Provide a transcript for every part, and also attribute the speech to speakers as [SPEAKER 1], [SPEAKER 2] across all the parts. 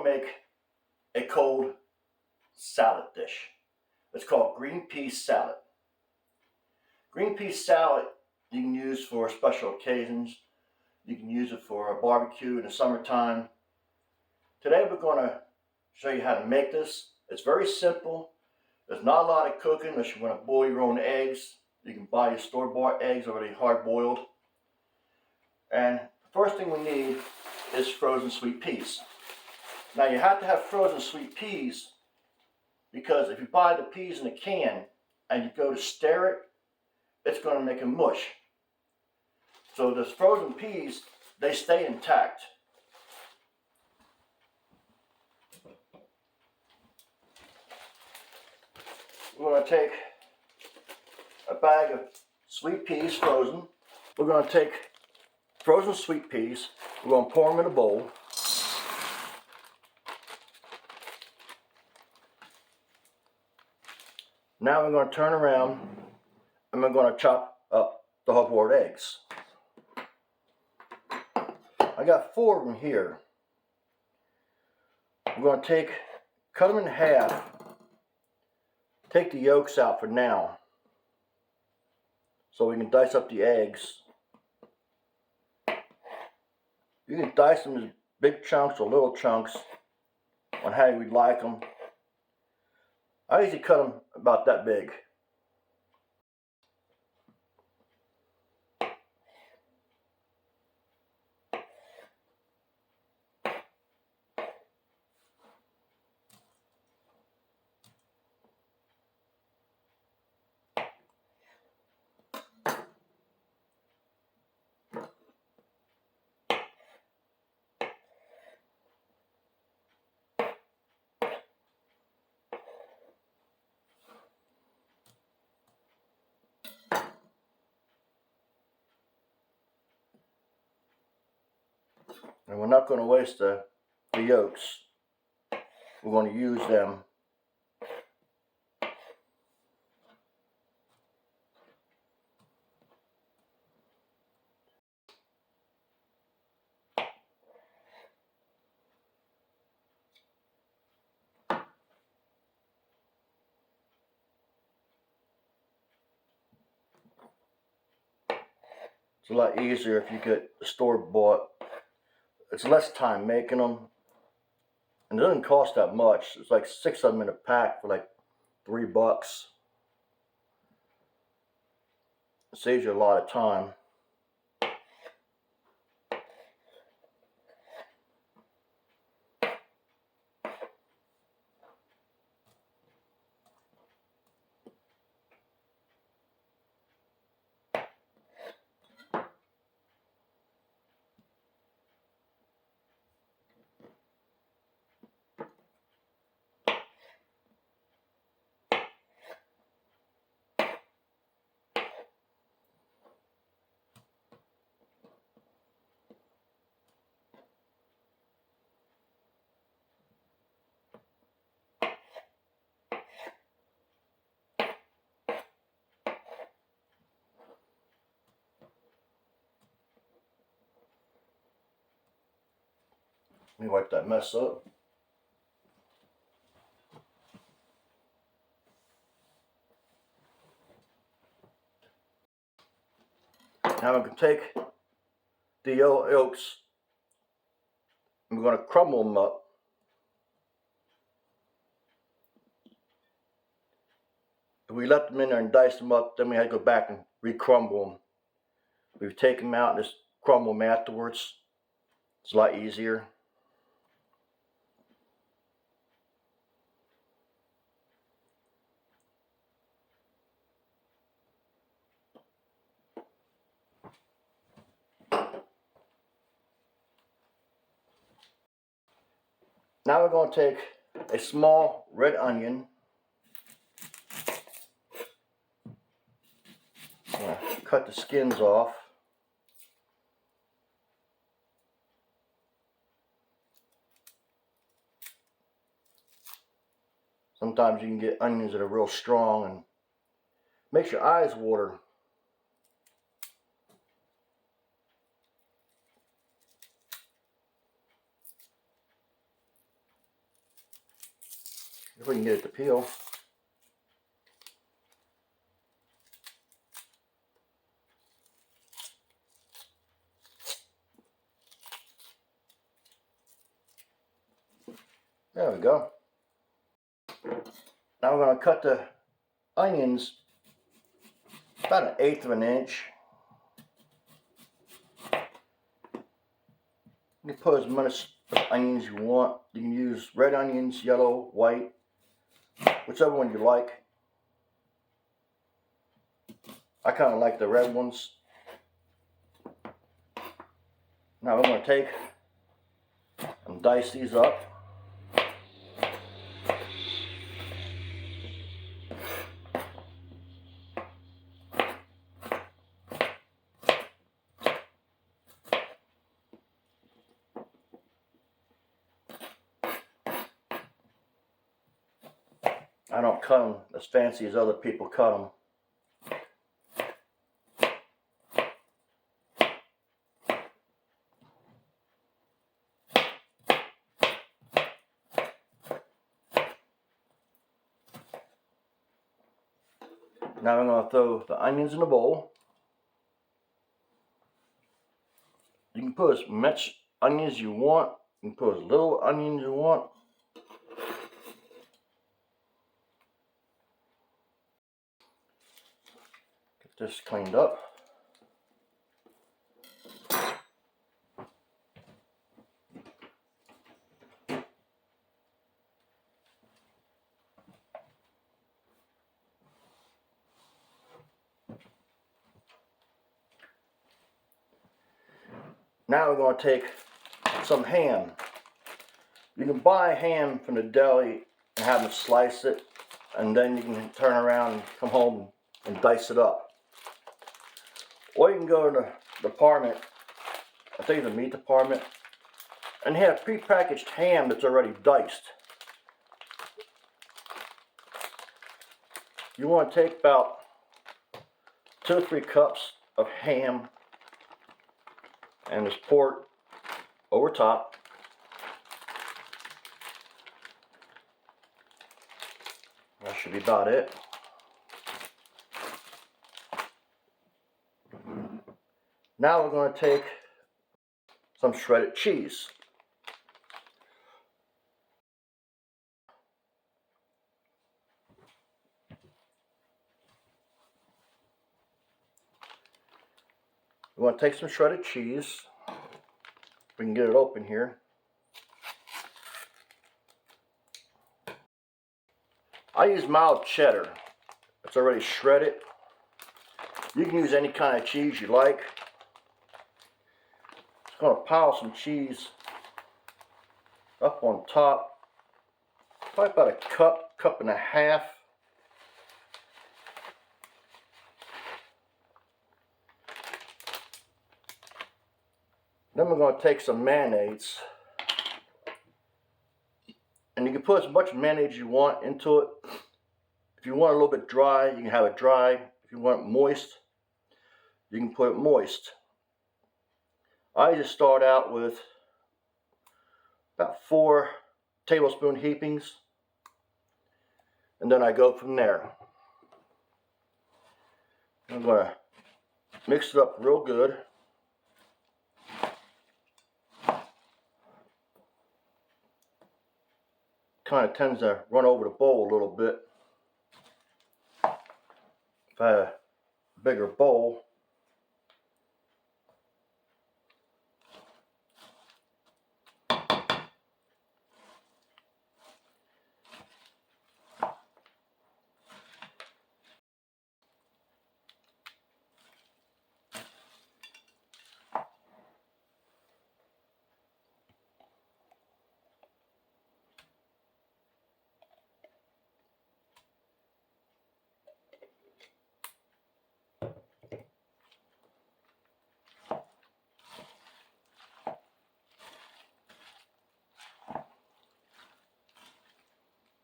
[SPEAKER 1] make a cold salad dish. It's called green pea salad. Green pea salad you can use for special occasions. You can use it for a barbecue in the summertime. Today we're going to show you how to make this. It's very simple. There's not a lot of cooking unless you want to boil your own eggs. You can buy your store-bought eggs already hard-boiled. And the first thing we need is frozen sweet peas. Now you have to have frozen sweet peas because if you buy the peas in a can and you go to stir it, it's going to make a mush. So the frozen peas, they stay intact. We're going to take a bag of sweet peas frozen. We're going to take frozen sweet peas. We're going to pour them in a bowl. Now we're going to turn around and we're going to chop up the hard-boiled eggs. I got 4 of them here. We're going to cut them in half. Take the yolks out for now, so we can dice up the eggs. You can dice them as big chunks or little chunks on how you'd like them. I usually cut them about that big. And we're not going to waste the yolks. We're going to use them. It's a lot easier if you get store-bought. It's less time making them, and it doesn't cost that much. It's like 6 of them in a pack for like $3. It saves you a lot of time. Let me wipe that mess up. Now I'm going to take the yolks and we're going to crumble them up. If we let them in there and dice them up, then we had to go back and re-crumble them. We've taken them out and just crumble them afterwards. It's a lot easier. Now we're going to take a small red onion. Cut the skins off. Sometimes you can get onions that are real strong and makes your eyes water. If we can get it to peel. There we go. Now we're going to cut the onions about 1/8 of an inch. You can put as much onions you want. You can use red onions, yellow, white, whichever one you like. I kind of like the red ones. Now we're going to take and dice these up. I don't cut them as fancy as other people cut them. Now I'm going to throw the onions in a bowl. You can put as much onions as you want. You can put as little onions you want. Get this cleaned up. Now we're going to take some ham. You can buy ham from the deli and have them slice it, and then you can turn around and come home and dice it up. Or you can go to the department, I think the meat department, and they have prepackaged ham that's already diced. You want to take about 2 or 3 cups of ham and just pour it over top. That should be about it. Now we're going to take some shredded cheese. We want to take some shredded cheese. We can get it open here. I use mild cheddar. It's already shredded. You can use any kind of cheese you like. Just going to pile some cheese up on top. Probably about a cup and a half. Then we're going to take some mayonnaise. And you can put as much mayonnaise you want into it. If you want it a little bit dry, you can have it dry. If you want it moist, you can put it moist. I just start out with about 4 tablespoon heapings, and then I go from there. I'm going to mix it up real good. Kind of tends to run over the bowl a little bit. If I had a bigger bowl,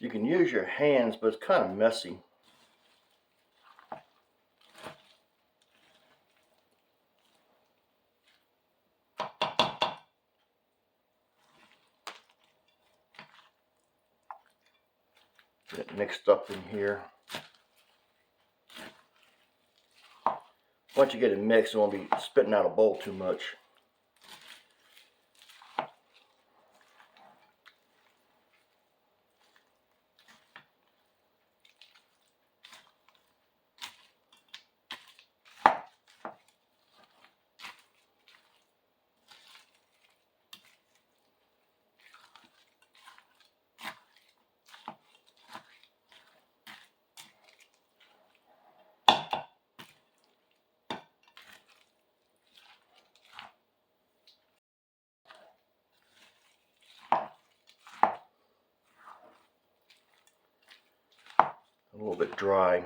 [SPEAKER 1] you can use your hands, but it's kind of messy. Get it mixed up in here. Once you get it mixed, it won't be spitting out a bowl too much. A little bit dry.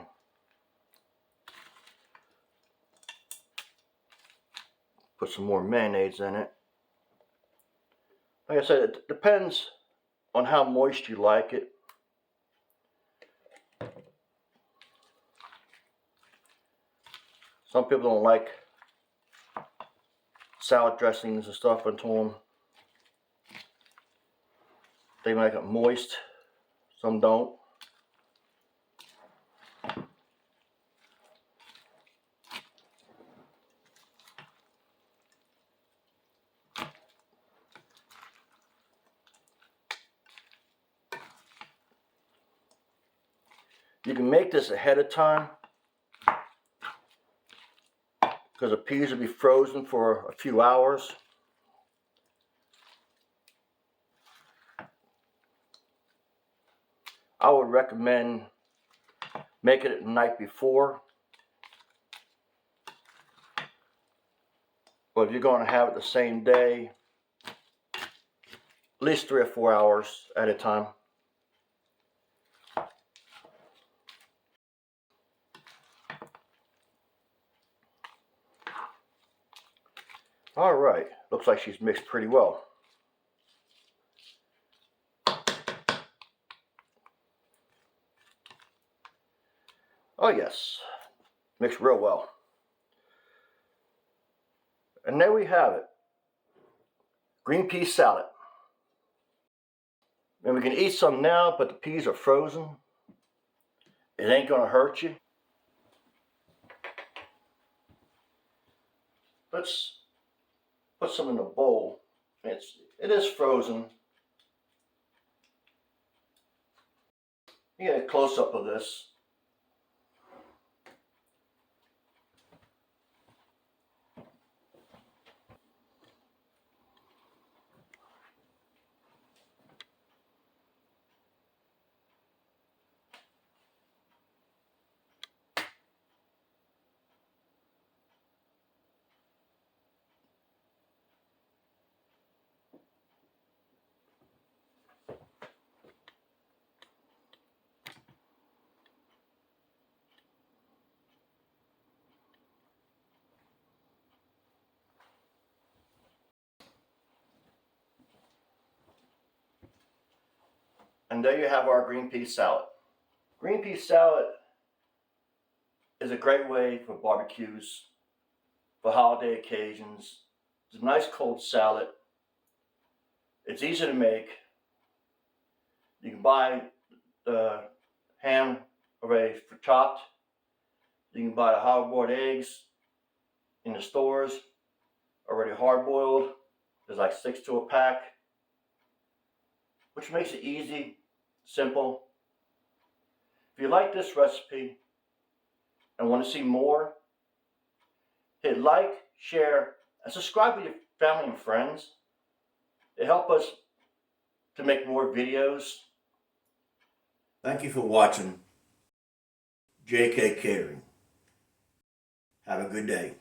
[SPEAKER 1] Put some more mayonnaise in it. Like I said, it depends on how moist you like it. Some people don't like salad dressings and stuff into them. They like it moist. Some don't. You can make this ahead of time because the peas will be frozen for a few hours. I would recommend making it the night before. But if you're going to have it the same day, at least 3 or 4 hours at a time. All right, looks like she's mixed pretty well. Oh yes, mixed real well. And there we have it. Green pea salad. And we can eat some now, but the peas are frozen. It ain't gonna hurt you. Let's put some in a bowl. It is frozen. You get a close-up of this. And there you have our green pea salad. Green pea salad is a great way for barbecues, for holiday occasions. It's a nice cold salad. It's easy to make. You can buy the ham already chopped. You can buy the hard-boiled eggs in the stores, already hard-boiled. There's like 6 to a pack, which makes it easy, simple. If you like this recipe and want to see more, hit like, share, and subscribe with your family and friends. It helps us to make more videos. Thank you for watching JK Catering. Have a good day.